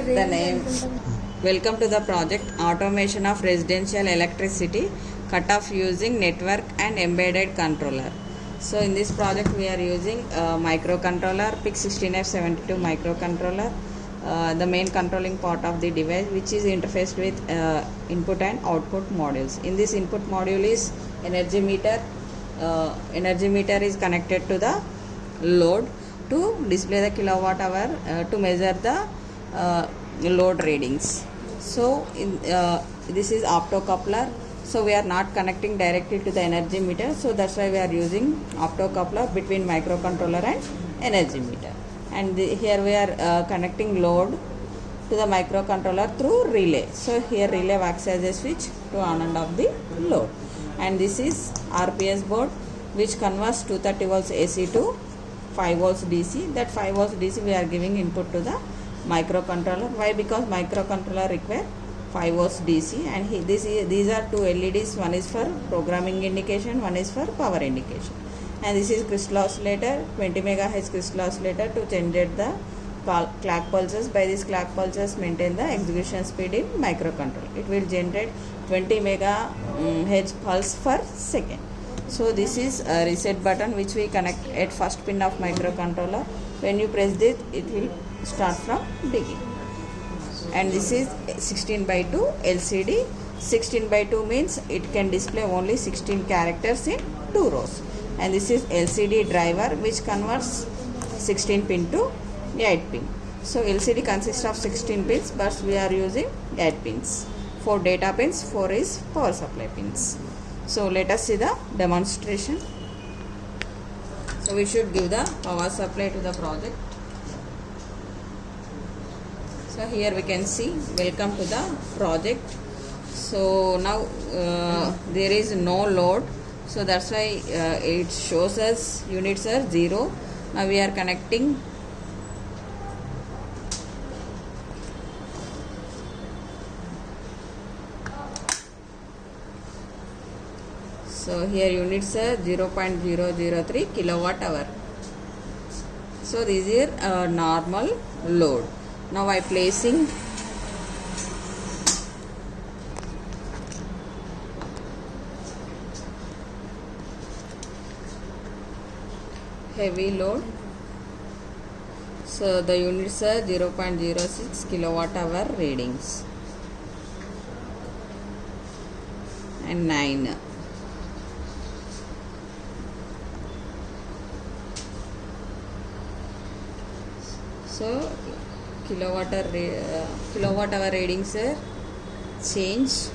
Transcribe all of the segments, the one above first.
the name. Welcome to the project Automation of Residential Electricity Cutoff using Network and Embedded Controller. So in this project we are using a microcontroller, PIC16F72 microcontroller, the main controlling part of the device, which is interfaced with input and output modules. In this input module is energy meter. Energy meter is connected to the load to display the kilowatt hour to measure the load readings. So this is optocoupler. So we are not connecting directly to the energy meter, so that's why we are using optocoupler between microcontroller and energy meter. And here we are connecting load to the microcontroller through relay. So here relay acts as a switch to on and off the load. And this is RPS board, which converts 230 volts AC to 5 volts DC. That 5 volts DC we are giving input to the microcontroller. Why? Because microcontroller require 5 volts DC, and these are two LEDs. One is for programming indication, one is for power indication. And this is crystal oscillator, 20 megahertz crystal oscillator to generate the clock pulses. By these clock pulses maintain the execution speed in microcontroller. It will generate 20 megahertz pulse per second. So this is a reset button which we connect at first pin of microcontroller. When you press this, it will start from beginning. And this is 16:2 LCD. 16:2 means it can display only 16 characters in 2 rows. And this is LCD driver, which converts 16 pin to 8 pin. So LCD consists of 16 pins, but we are using 8 pins. 4 data pins, 4 is power supply pins. So let us see the demonstration. So we should give the power supply to the project. So here we can see welcome to the project. So now there is no load, so that's why it shows us units are 0. Now we are connecting so here units are 0.003 kilowatt hour. So this is a normal load. Now I placing heavy load. So the units are 0.06 kilowatt hour readings and 9. So kilowatt hour readings are change.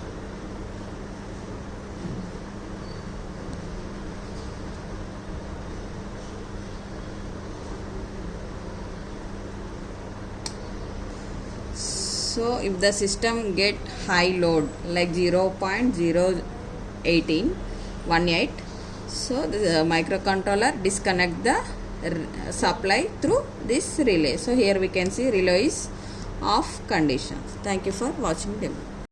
So if the system get high load like 0.018, so the microcontroller disconnect the supply through this relay. So here we can see relay is off condition. Thank you for watching demo.